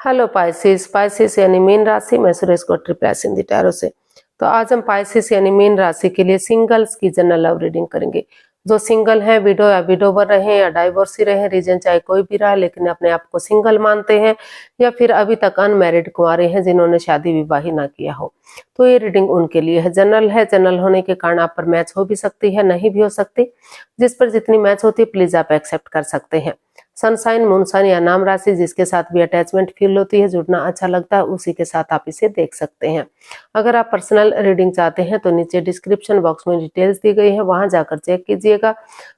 Hello Pisces. Pisces यानी mean राशि। मैं सुरेश कोटरी प्रेस दी टैरो से। तो आज हम पाइसेस यानी मीन राशि के लिए सिंगल्स की जनरल लव रीडिंग करेंगे। जो सिंगल हैं, विडो या विडोवर रहे या डाइवोर्सी रहे, रीजन चाहे कोई भी रहा, लेकिन अपने आप को सिंगल मानते हैं, या फिर अभी तक अनमैरिड कुंवारे हैं जिन्होंने शादी विवाह ही ना किया हो, तो ये रीडिंग उनके लिए है। जनरल है। जनरल होने के कारण आप पर मैच हो भी सकती है, नहीं भी हो सकती। जिस पर जितनी मैच होती है प्लीज आप एक्सेप्ट कर सकते हैं। सनसाइन, मूनसाइन या नाम राशि जिसके साथ भी अटैचमेंट फील होती है, जुड़ना अच्छा लगता है, उसी के साथ आप इसे देख सकते हैं। अगर आप पर्सनल रीडिंग चाहते हैं तो नीचे डिस्क्रिप्शन बॉक्स में डिटेल्स दी गई है, वहां जाकर चेक कीजिएगा।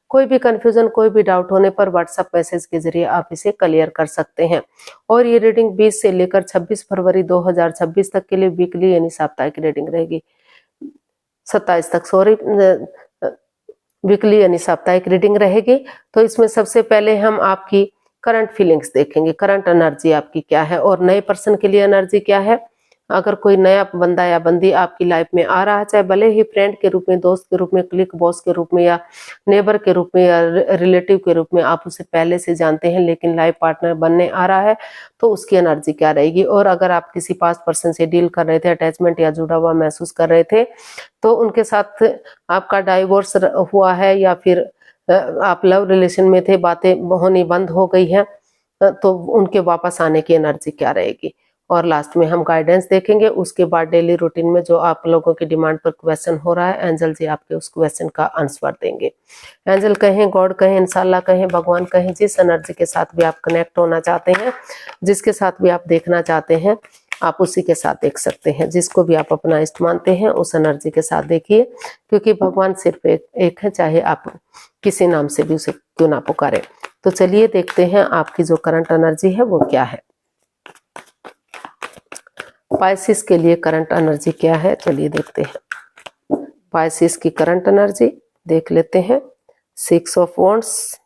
कोई भी कंफ्यूजन, कोई भी डाउट होने पर व्हाट्सएप मैसेज के जरिए आप इसे क्लियर कर सकते हैं। और ये रीडिंग 20 से लेकर 26 फरवरी 2026 तक के लिए वीकली यानी साप्ताहिक रीडिंग रहेगी। 27 तक, सॉरी, वीकली यानी साप्ताहिक रीडिंग रहेगी। तो इसमें सबसे पहले हम आपकी करंट फीलिंग्स देखेंगे, करंट एनर्जी आपकी क्या है और नए पर्सन के लिए एनर्जी क्या है। अगर कोई नया बंदा या बंदी आपकी लाइफ में आ रहा है, चाहे भले ही फ्रेंड के रूप में, दोस्त के रूप में, क्लिक बॉस के रूप में, या नेबर के रूप में, या रिलेटिव के रूप में, आप उसे पहले से जानते हैं लेकिन लाइफ पार्टनर बनने आ रहा है, तो उसकी एनर्जी क्या रहेगी। और अगर आप किसी पास्ट पर्सन से डील कर रहे थे, अटैचमेंट या जुड़ा हुआ महसूस कर रहे थे, तो उनके साथ आपका डाइवोर्स हुआ है, या फिर आप लव रिलेशन में थे, बातें होनी बंद हो गई हैं, तो उनके वापस आने की एनर्जी क्या रहेगी। और लास्ट में हम गाइडेंस देखेंगे। उसके बाद डेली रूटीन में जो आप लोगों की डिमांड पर क्वेश्चन हो रहा है, एंजल जी आपके उस क्वेश्चन का आंसर देंगे। एंजल कहें, गॉड कहें, इंशाल्लाह कहें, भगवान कहें, जिस एनर्जी के साथ भी आप कनेक्ट होना चाहते हैं, जिसके साथ भी आप देखना चाहते हैं, आप उसी के साथ देख सकते हैं। जिसको भी आप अपना इष्ट मानते हैं उस एनर्जी के साथ देखिए, क्योंकि भगवान सिर्फ एक है, चाहे आप किसी नाम से भी उसे क्यों ना पुकारे। तो चलिए देखते हैं आपकी जो करंट एनर्जी है वो क्या है। पाइसिस के लिए करंट एनर्जी क्या है, चलिए देखते हैं। पाइसिस की करंट एनर्जी देख लेते हैं। 6 of wands,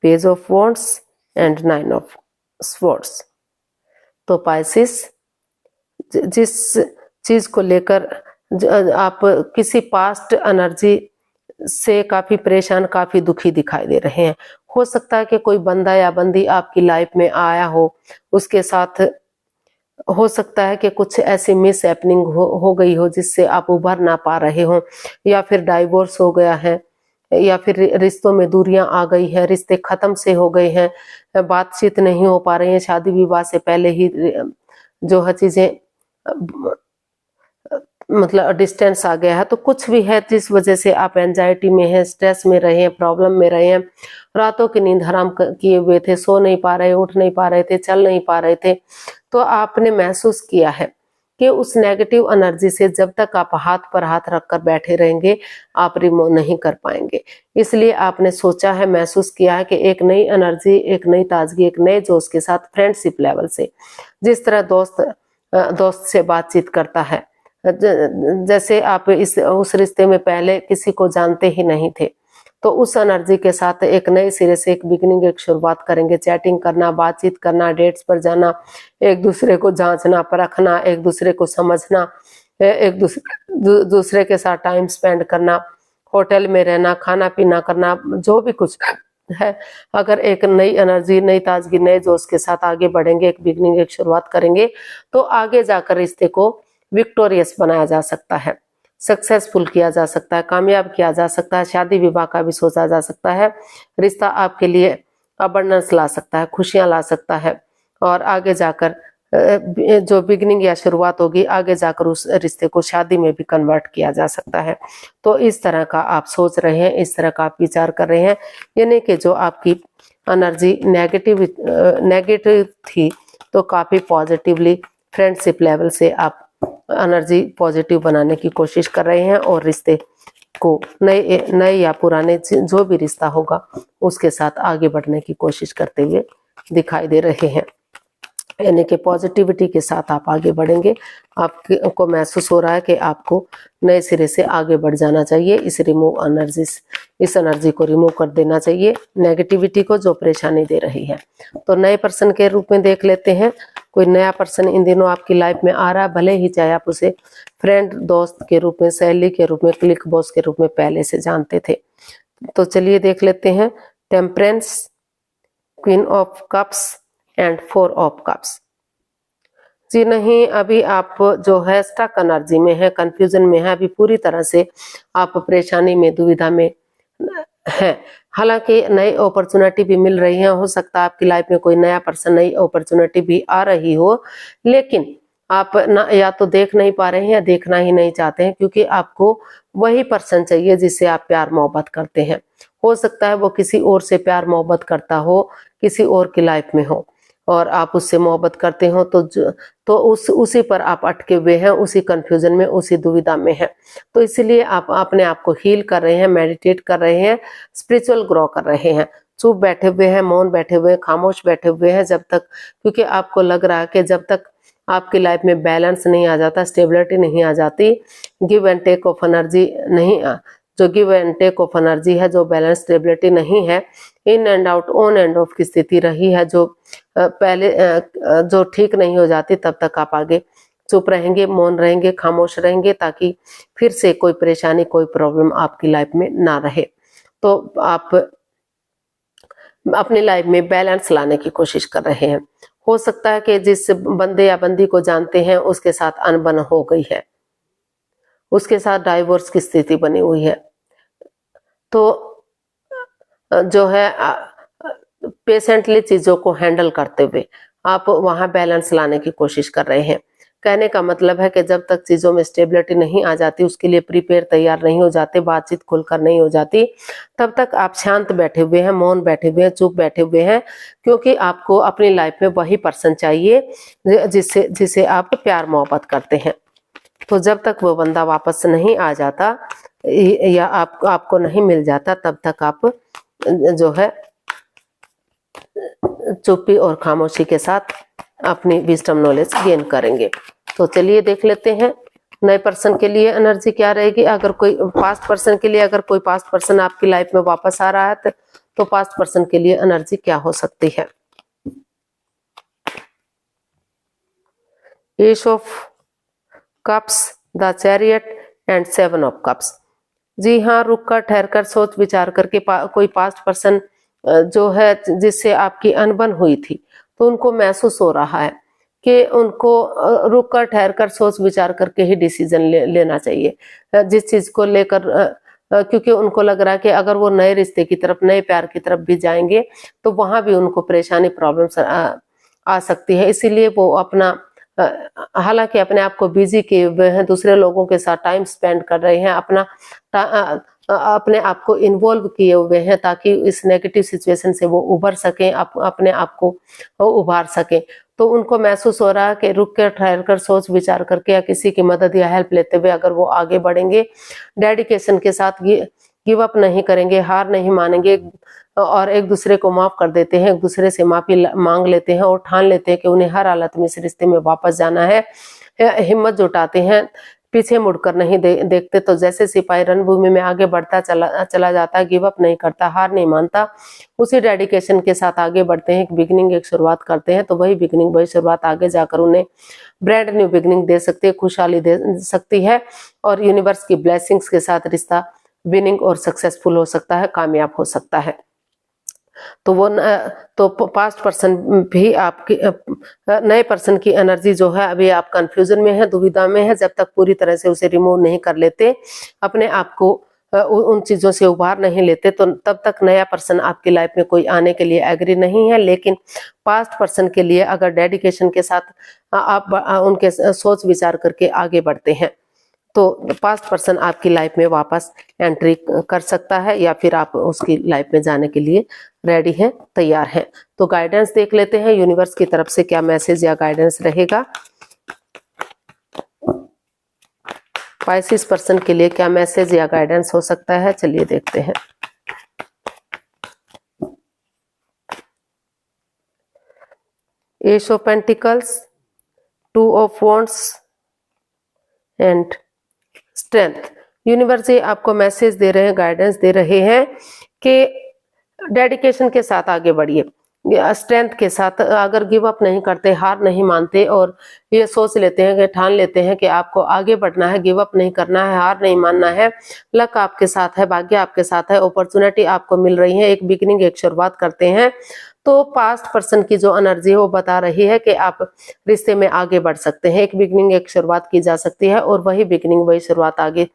page of wands and 9 of swords. तो पाइसिस जिस चीज को लेकर आप किसी पास्ट एनर्जी से काफी परेशान, काफी दुखी दिखाई दे रहे हैं। हो सकता है कि कोई बंदा या बंदी आपकी लाइफ में आया हो, उसके साथ हो सकता है कि कुछ ऐसी मिस हैपनिंग हो गई हो जिससे आप उभर ना पा रहे हो, या फिर डाइवोर्स हो गया है, या फिर रिश्तों में दूरियां आ गई है, रिश्ते खत्म से हो गए हैं, बातचीत नहीं हो पा रही है, शादी विवाह से पहले ही जो है चीजें मतलब डिस्टेंस आ गया है। तो कुछ भी है जिस वजह से आप एंजाइटी में हैं, स्ट्रेस में रहे हैं, प्रॉब्लम में रहे हैं, रातों की नींद हराम किए हुए थे, सो नहीं पा रहे, उठ नहीं पा रहे थे, चल नहीं पा रहे थे। तो आपने महसूस किया है कि उस नेगेटिव एनर्जी से जब तक आप हाथ पर हाथ रखकर बैठे रहेंगे आप रिमूव नहीं कर पाएंगे। इसलिए आपने सोचा है, महसूस किया है कि एक नई एनर्जी, एक नई ताजगी, एक नए जोश के साथ फ्रेंडशिप लेवल से, जिस तरह दोस्त से बातचीत करता है, जैसे आप उस रिश्ते में पहले किसी को जानते ही नहीं थे, तो उस एनर्जी के साथ एक नए सिरे से एक बिगिनिंग, एक शुरुआत करेंगे। चैटिंग करना, बातचीत करना, डेट्स पर जाना, एक दूसरे को जांचना, परखना, एक दूसरे को समझना, एक दूसरे के साथ टाइम स्पेंड करना, होटल में रहना, खाना पीना करना, जो भी कुछ है। अगर एक नई एनर्जी, नई ताजगी, नए जोश के साथ आगे बढ़ेंगे, एक बिगिनिंग, एक शुरुआत करेंगे, तो आगे जाकर रिश्ते को विक्टोरियस बनाया जा सकता है, सक्सेसफुल किया जा सकता है, कामयाब किया जा सकता है, शादी विवाह का भी सोचा जा सकता है। रिश्ता आपके लिए अबंडेंस ला सकता है, खुशियां ला सकता है, और आगे जाकर जो बिगिनिंग या शुरुआत होगी, आगे जाकर उस रिश्ते को शादी में भी कन्वर्ट किया जा सकता है। तो इस तरह का आप सोच रहे हैं, इस तरह का आप विचार कर रहे हैं, यानी कि जो आपकी एनर्जी नेगेटिव थी, तो काफी पॉजिटिवली फ्रेंडशिप लेवल से आप एनर्जी पॉजिटिव बनाने की कोशिश कर रहे हैं, और रिश्ते को नए या पुराने जो भी रिश्ता होगा उसके साथ आगे बढ़ने की कोशिश करते हुए दिखाई दे रहे हैं। यानी कि पॉजिटिविटी के साथ आप आगे बढ़ेंगे। आपको महसूस हो रहा है कि आपको नए सिरे से आगे बढ़ जाना चाहिए। इस एनर्जी को रिमूव कर देना चाहिए, नेगेटिविटी को जो परेशानी दे रही है। तो नए पर्सन के रूप में देख लेते हैं। कोई नया पर्सन इन दिनों आपकी लाइफ में आ रहा है, भले ही चाहे आप उसे फ्रेंड, दोस्त के रूप में, सहेली के रूप में, क्लिक बॉस के रूप में पहले से जानते थे। तो चलिए देख लेते हैं। Temperance, queen of cups, and 4 of cups. जी नहीं, अभी आप जो है स्टक एनर्जी में है, कंफ्यूजन में है, अभी पूरी तरह से आप परेशानी में, दुविधा में हैं। हालांकि नई अपॉर्चुनिटी भी मिल रही है, हो सकता है आपकी लाइफ में कोई नया पर्सन, नई अपॉर्चुनिटी भी आ रही हो, लेकिन आप ना या तो देख नहीं पा रहे हैं या देखना ही नहीं चाहते हैं, क्योंकि आपको वही पर्सन चाहिए जिससे आप प्यार मोहब्बत करते हैं। हो सकता है वो किसी और से प्यार मोहब्बत करता हो, किसी और की लाइफ में हो, और आप उससे मोहब्बत करते हो तो उसी पर आप अटके हुए हैं, उसी कंफ्यूजन में, उसी दुविधा में हैं। तो इसलिए आप अपने आप को हील कर रहे हैं, मेडिटेट कर रहे हैं, स्पिरिचुअल ग्रो कर रहे हैं। चुप बैठे हुए हैं, मौन बैठे हुए हैं, खामोश बैठे हुए हैं जब तक, क्योंकि आपको लग रहा है कि जब तक आपकी लाइफ में बैलेंस नहीं आ जाता, स्टेबिलिटी नहीं आ जाती, give and take of energy नहीं, जो give and take of energy है, जो बैलेंस स्टेबिलिटी नहीं है, in and out, on and off की स्थिति रही है, जो पहले जो ठीक नहीं हो जाती, तब तक आप आगे चुप रहेंगे, मौन रहेंगे, खामोश रहेंगे, ताकि फिर से कोई परेशानी, कोई प्रॉब्लम आपकी लाइफ में ना रहे। तो आप अपनी लाइफ में बैलेंस लाने की कोशिश कर रहे हैं। हो सकता है कि जिस बंदे या बंदी को जानते हैं उसके साथ अनबन हो गई है, उसके साथ डाइवोर्स की स्थिति बनी हुई है, तो जो है पेशेंटली चीजों को हैंडल करते हुए आप वहां बैलेंस लाने की कोशिश कर रहे हैं। कहने का मतलब है कि जब तक चीजों में स्टेबिलिटी नहीं आ जाती, उसके लिए प्रिपेयर, तैयार नहीं हो जाते, बातचीत खुलकर नहीं हो जाती, तब तक आप शांत बैठे हुए हैं, मौन बैठे हुए हैं, चुप बैठे हुए हैं, क्योंकि आपको अपनी लाइफ में वही पर्सन चाहिए जिससे आप प्यार मोहब्बत करते हैं। तो जब तक वो बंदा वापस नहीं आ जाता या आपको नहीं मिल जाता, तब तक आप जो है चुप्पी और खामोशी के साथ अपनी विजडम नॉलेज गेन करेंगे। तो चलिए देख लेते हैं नए पर्सन के लिए एनर्जी क्या रहेगी। अगर कोई पास्ट पर्सन के लिए, अगर कोई पास्ट पर्सन आपकी लाइफ में वापस आ रहा है तो पास्ट पर्सन के लिए एनर्जी क्या हो सकती है। Ace of cups, the chariot and 7 of cups. जी हाँ, रुक कर, ठहर कर, सोच विचार करके कोई पास्ट पर्सन जो है जिससे आपकी अनबन हुई थी, तो उनको महसूस हो रहा है कि उनको रुक कर, ठहर कर, सोच विचार करके ही डिसीजन लेना चाहिए जिस चीज को लेकर, क्योंकि उनको लग रहा है कि अगर वो नए रिश्ते की तरफ, नए प्यार की तरफ भी जाएंगे तो वहां भी उनको परेशानी, प्रॉब्लम्स आ सकती है। इसीलिए वो अपना हालांकि अपने आप को बिजी किए हुए हैं, दूसरे लोगों के साथ टाइम स्पेंड कर रहे हैं, अपने आप को इन्वॉल्व किए हुए हैं, ताकि इस नेगेटिव सिचुएशन से वो उभर सकें, अपने आप को उभार सकें। तो उनको महसूस हो रहा है कि रुक कर, ठहर कर, सोच विचार करके या किसी की मदद या हेल्प लेते हुए अगर वो आगे बढ़ेंगे, डेडिकेशन के साथ गिव अप नहीं करेंगे, हार नहीं मानेंगे, और एक दूसरे को माफ कर देते हैं, एक दूसरे से माफी मांग लेते हैं और ठान लेते हैं कि उन्हें हर हालत में इस रिश्ते में वापस जाना है, हिम्मत जुटाते हैं, पीछे मुड़कर नहीं देखते। तो जैसे सिपाही रणभूमि में आगे बढ़ता चला जाता है, गिव अप नहीं करता, हार नहीं मानता, उसी डेडिकेशन के साथ आगे बढ़ते हैं, एक बिगिनिंग, एक शुरुआत करते हैं, तो वही बिगिनिंग, वही शुरुआत आगे जाकर उन्हें ब्रांड न्यू बिगिनिंग दे सकती है, खुशहाली दे सकती है, और यूनिवर्स की ब्लेसिंग्स के साथ रिश्ता विनिंग और सक्सेसफुल हो सकता है, कामयाब हो सकता है। तो वो तो पास्ट पर्सन भी आपकी, नए पर्सन की एनर्जी जो है, अभी आप कंफ्यूजन में है, दुविधा में है, जब तक पूरी तरह से उसे रिमूव नहीं कर लेते, अपने आप को उन चीजों से उबार नहीं लेते, तो तब तक नया पर्सन आपकी लाइफ में कोई आने के लिए एग्री नहीं है। लेकिन पास्ट पर्सन के लिए अगर डेडिकेशन के साथ आप उनके सोच विचार करके आगे बढ़ते हैं, तो पास्ट पर्सन आपकी लाइफ में वापस एंट्री कर सकता है, या फिर आप उसकी लाइफ में जाने के लिए रेडी हैं, तैयार हैं। तो गाइडेंस देख लेते हैं, यूनिवर्स की तरफ से क्या मैसेज या गाइडेंस रहेगा। पाइसिस पर्सन के लिए क्या मैसेज या गाइडेंस हो सकता है, चलिए देखते हैं। Ace of pentacles, 2 of wands and strength. Universe ji आपको मैसेज दे रहे हैं, गाइडेंस दे रहे हैं कि डेडिकेशन के साथ आगे बढ़िए, स्ट्रेंथ के साथ। अगर गिव अप नहीं करते, हार नहीं मानते, और ये सोच लेते हैं कि, ठान लेते हैं कि आपको आगे बढ़ना है, गिव अप नहीं करना है, हार नहीं मानना है, लक आपके साथ है, भाग्य आपके साथ है, अपॉर्चुनिटी आपको मिल रही है, एक बिगिनिंग, एक शुरुआत करते हैं, तो पास्ट पर्सन की जो एनर्जी है वो बता रही है कि आप रिश्ते में आगे बढ़ सकते हैं। एक बिगनिंग, एक शुरुआत की जा सकती है और वही बिगनिंग, वही शुरुआत आगे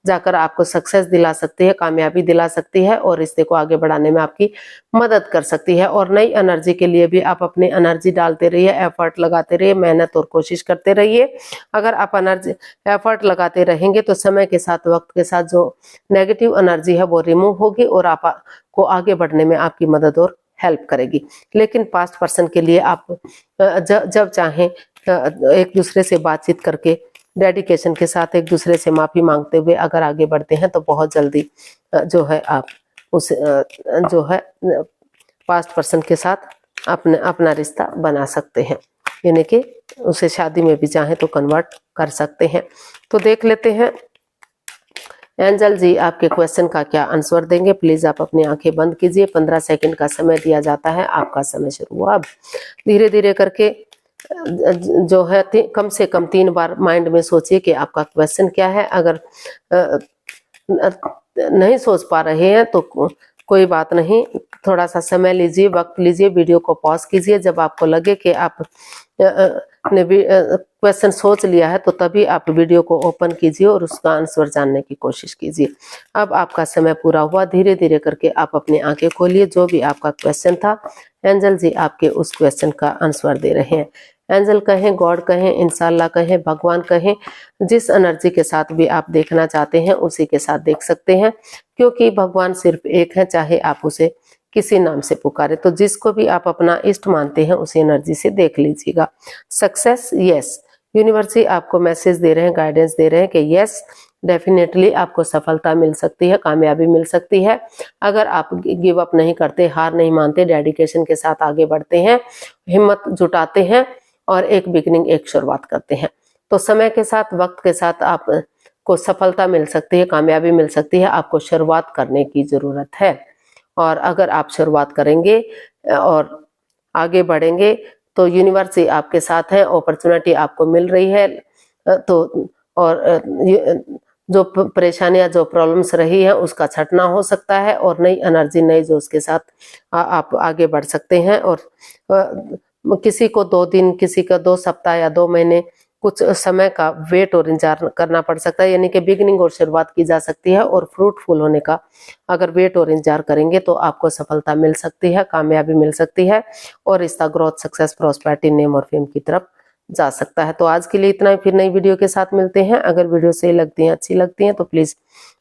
जाकर आपको सक्सेस दिला सकती है, कामयाबी दिला सकती है और रिश्ते को आगे बढ़ाने में आपकी मदद कर सकती है। और नई एनर्जी के लिए भी आप अपनी एनर्जी डालते रहिए, एफर्ट लगाते रहिए, मेहनत और कोशिश करते रहिए। अगर आप एफर्ट लगाते रहेंगे तो समय के साथ, वक्त के साथ जो नेगेटिव एनर्जी है वो रिमूव होगी और आपको आगे बढ़ने में आपकी मदद और हेल्प करेगी। लेकिन पास्ट पर्सन के लिए आप जब चाहें एक दूसरे से बातचीत करके, डेडिकेशन के साथ एक दूसरे से माफी मांगते हुए अगर आगे बढ़ते हैं तो बहुत जल्दी जो है आप उस जो है पास्ट पर्सन के साथ अपना रिश्ता बना सकते हैं, यानी कि उसे शादी में भी चाहें तो कन्वर्ट कर सकते हैं। तो देख लेते हैं एंजल जी आपके क्वेश्चन का क्या आंसर देंगे। प्लीज आप अपनी आंखें बंद कीजिए। 15 सेकंड का समय दिया जाता है। आपका समय शुरू हुआ। अब धीरे धीरे करके जो है कम से कम 3 बार माइंड में सोचिए कि आपका क्वेश्चन क्या है। अगर नहीं सोच पा रहे हैं तो कोई बात नहीं, थोड़ा सा समय लीजिए, वक्त लीजिए, वीडियो को पॉज कीजिए। जब आपको लगे कि आप ने क्वेश्चन सोच लिया है तो तभी आप वीडियो को ओपन कीजिए और उसका आंसर जानने की कोशिश कीजिए। अब आपका समय पूरा हुआ। धीरे धीरे करके आप अपनी आंखें खोलिए। जो भी आपका क्वेश्चन था एंजल जी आपके उस क्वेश्चन का आंसर दे रहे हैं। एंजल कहें, गॉड कहें, इंशाल्लाह कहें, भगवान कहें, जिस एनर्जी के साथ भी आप देखना चाहते हैं उसी के साथ देख सकते हैं, क्योंकि भगवान सिर्फ एक है, चाहे आप उसे किसी नाम से पुकारे। तो जिसको भी आप अपना इष्ट मानते हैं उसी एनर्जी से देख लीजिएगा। सक्सेस, यस, यूनिवर्स आपको मैसेज दे रहे हैं, गाइडेंस दे रहे हैं कि यस डेफिनेटली आपको सफलता मिल सकती है, कामयाबी मिल सकती है। अगर आप गिव अप नहीं करते, हार नहीं मानते, डेडिकेशन के साथ आगे बढ़ते हैं, हिम्मत जुटाते हैं और एक बिगनिंग, एक शुरुआत करते हैं, तो समय के साथ, वक्त के साथ आपको सफलता मिल सकती है, कामयाबी मिल सकती है। आपको शुरुआत करने की जरूरत है और अगर आप शुरुआत करेंगे और आगे बढ़ेंगे तो यूनिवर्स आपके साथ है, अपॉर्चुनिटी आपको मिल रही है। तो और जो परेशानियां, जो प्रॉब्लम्स रही है उसका छटना हो सकता है और नई एनर्जी, नई जोश के साथ आप आगे बढ़ सकते हैं। और किसी को 2 दिन, किसी का 2 सप्ताह या 2 महीने कुछ समय का वेट और इंतजार करना पड़ सकता है, यानी कि बिगिनिंग और शुरुआत की जा सकती है और फ्रूटफुल होने का अगर वेट और इंतजार करेंगे तो आपको सफलता मिल सकती है, कामयाबी मिल सकती है और रिश्ता ग्रोथ, सक्सेस, प्रॉस्पेरिटी, नेम और फेम की तरफ जा सकता है। तो आज के लिए इतना ही, फिर नई वीडियो के साथ मिलते हैं। अगर वीडियो सही लगती है, अच्छी लगती है तो प्लीज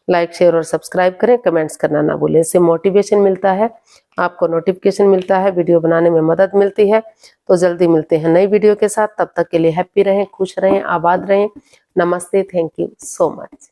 लाइक, शेयर और सब्सक्राइब करें, कमेंट्स करना ना भूलें। इससे मोटिवेशन मिलता है, आपको नोटिफिकेशन मिलता है, वीडियो बनाने में मदद मिलती है। तो जल्दी मिलते हैं नई वीडियो के साथ। तब तक के लिए हैप्पी रहें, खुश रहें, आबाद रहें। नमस्ते, थैंक यू सो मच।